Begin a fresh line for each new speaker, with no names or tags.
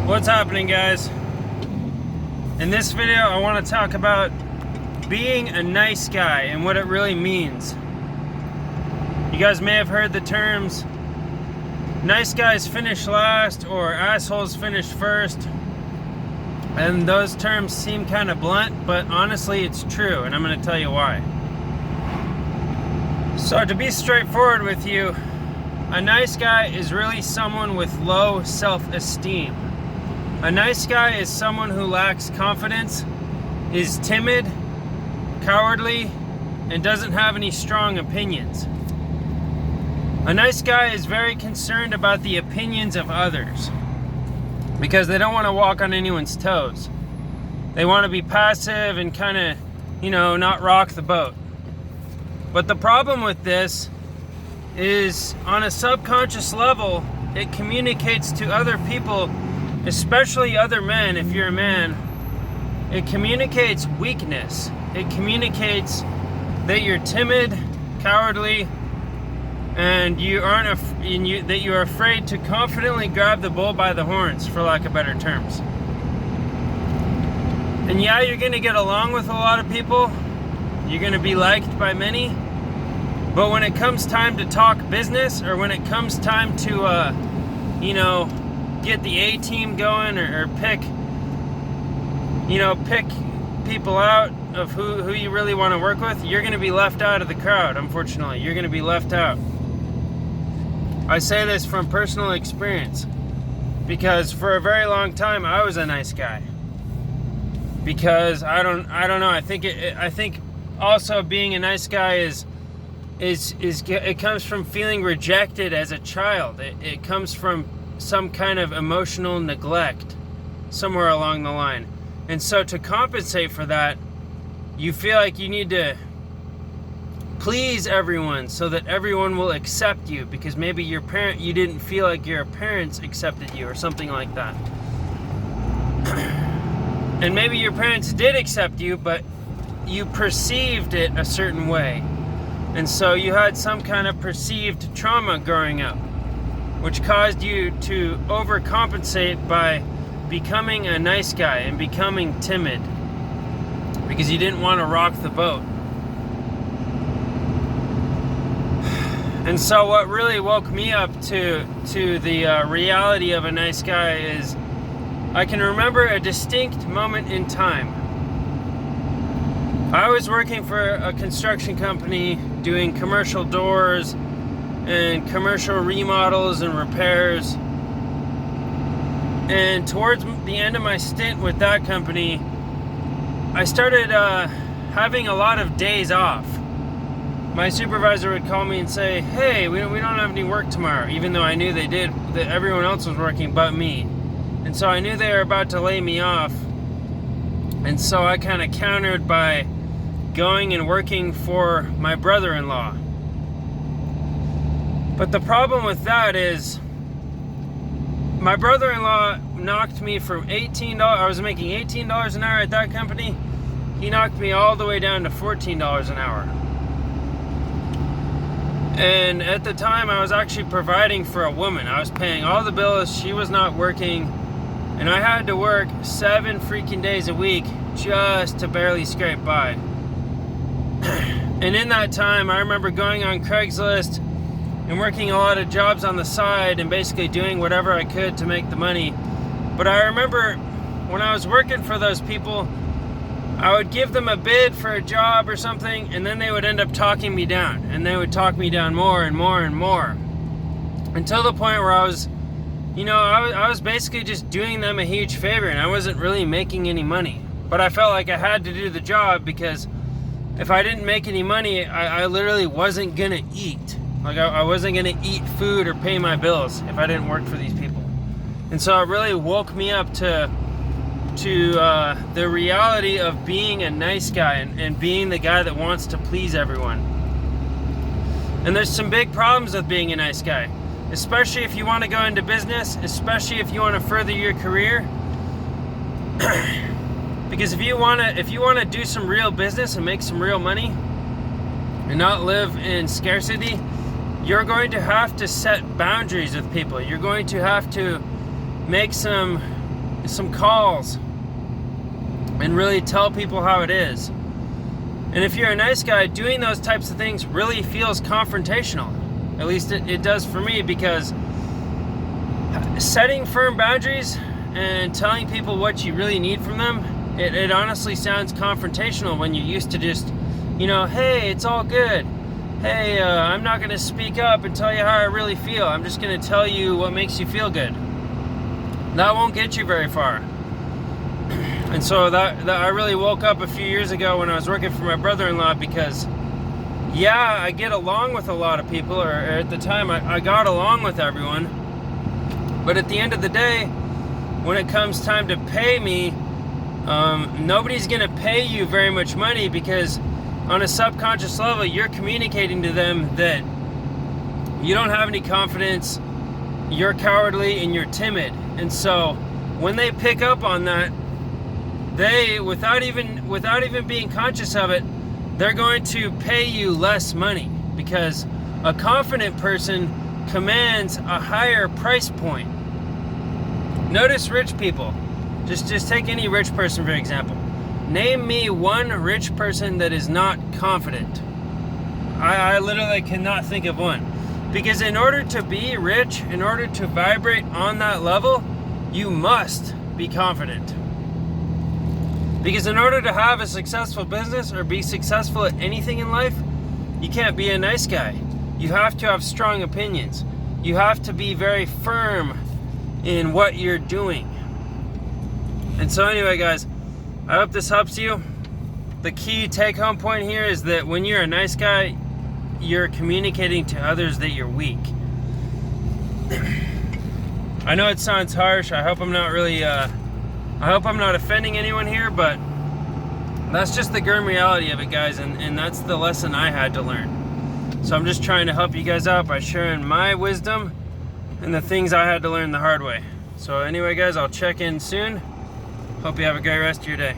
What's happening, guys? In this video I want to talk about being a nice guy and what it really means. You guys may have heard the terms nice guys finish last or assholes finish first, and those terms seem kind of blunt, but honestly it's true, and I'm going to tell you why. So to be straightforward with you, a nice guy is really someone with low self-esteem. A nice guy is someone who lacks confidence, is timid, cowardly, and doesn't have any strong opinions. A nice guy is very concerned about the opinions of others because they don't want to walk on anyone's toes. They want to be passive and kind of, not rock the boat. But the problem with this is, on a subconscious level, it communicates to other people, especially other men. If you're a man, it communicates weakness. It communicates that you're timid, cowardly, and that you are afraid to confidently grab the bull by the horns, for lack of better terms. And yeah, you're going to get along with a lot of people. You're going to be liked by many. But when it comes time to talk business, or when it comes time to, get the A-team going, or pick people out of who you really want to work with, you're going to be left out of the crowd, unfortunately. You're going to be left out. I say this from personal experience, because for a very long time I was a nice guy. Because I don't know. I think also being a nice guy is it comes from feeling rejected as a child. It comes from some kind of emotional neglect somewhere along the line. And so to compensate for that, you feel like you need to please everyone so that everyone will accept you, because maybe you didn't feel like your parents accepted you or something like that. And maybe your parents did accept you, but you perceived it a certain way. And so you had some kind of perceived trauma growing up, which caused you to overcompensate by becoming a nice guy and becoming timid, because you didn't want to rock the boat. And so what really woke me up to the reality of a nice guy is, I can remember a distinct moment in time. I was working for a construction company doing commercial doors and commercial remodels and repairs. And towards the end of my stint with that company, I started having a lot of days off. My supervisor would call me and say, "Hey, we don't have any work tomorrow," even though I knew they did, that everyone else was working but me. And so I knew they were about to lay me off. And so I kind of countered by going and working for my brother-in-law. But the problem with that is, my brother-in-law knocked me from $18, I was making $18 an hour at that company. He knocked me all the way down to $14 an hour. And at the time, I was actually providing for a woman. I was paying all the bills, she was not working, and I had to work 7 freaking days a week just to barely scrape by. And in that time, I remember going on Craigslist and working a lot of jobs on the side and basically doing whatever I could to make the money. But I remember when I was working for those people, I would give them a bid for a job or something, and then they would end up talking me down, and they would talk me down more and more and more, until the point where I was basically just doing them a huge favor, and I wasn't really making any money. But I felt like I had to do the job, because if I didn't make any money, I literally wasn't gonna eat. Like I wasn't gonna eat food or pay my bills if I didn't work for these people. And so it really woke me up to the reality of being a nice guy and being the guy that wants to please everyone. And there's some big problems with being a nice guy, especially if you want to go into business, especially if you want to further your career. Because if you want to do some real business and make some real money and not live in scarcity, you're going to have to set boundaries with people. You're going to have to make some some calls and really tell people how it is. And if you're a nice guy, doing those types of things really feels confrontational. At least it does for me, because setting firm boundaries and telling people what you really need from them, it honestly sounds confrontational when you're used to just, hey, it's all good. Hey, I'm not going to speak up and tell you how I really feel. I'm just going to tell you what makes you feel good. That won't get you very far. And so that I really woke up a few years ago when I was working for my brother-in-law, because yeah, I get along with a lot of people, or at the time I got along with everyone. But at the end of the day, when it comes time to pay me, nobody's going to pay you very much money, because on a subconscious level, you're communicating to them that you don't have any confidence, you're cowardly, and you're timid. And so when they pick up on that, they, without even being conscious of it, they're going to pay you less money, because a confident person commands a higher price point. Notice rich people. Just take any rich person, for example. Name me one rich person that is not confident. I literally cannot think of one. Because in order to be rich, in order to vibrate on that level, you must be confident. Because in order to have a successful business or be successful at anything in life, you can't be a nice guy. You have to have strong opinions. You have to be very firm in what you're doing. And so anyway, guys, I hope this helps you. The key take-home point here is that when you're a nice guy, you're communicating to others that you're weak. I know it sounds harsh. I hope I'm not offending anyone here, but that's just the grim reality of it, guys, and that's the lesson I had to learn. So I'm just trying to help you guys out by sharing my wisdom and the things I had to learn the hard way. So anyway, guys, I'll check in soon. Hope you have a great rest of your day.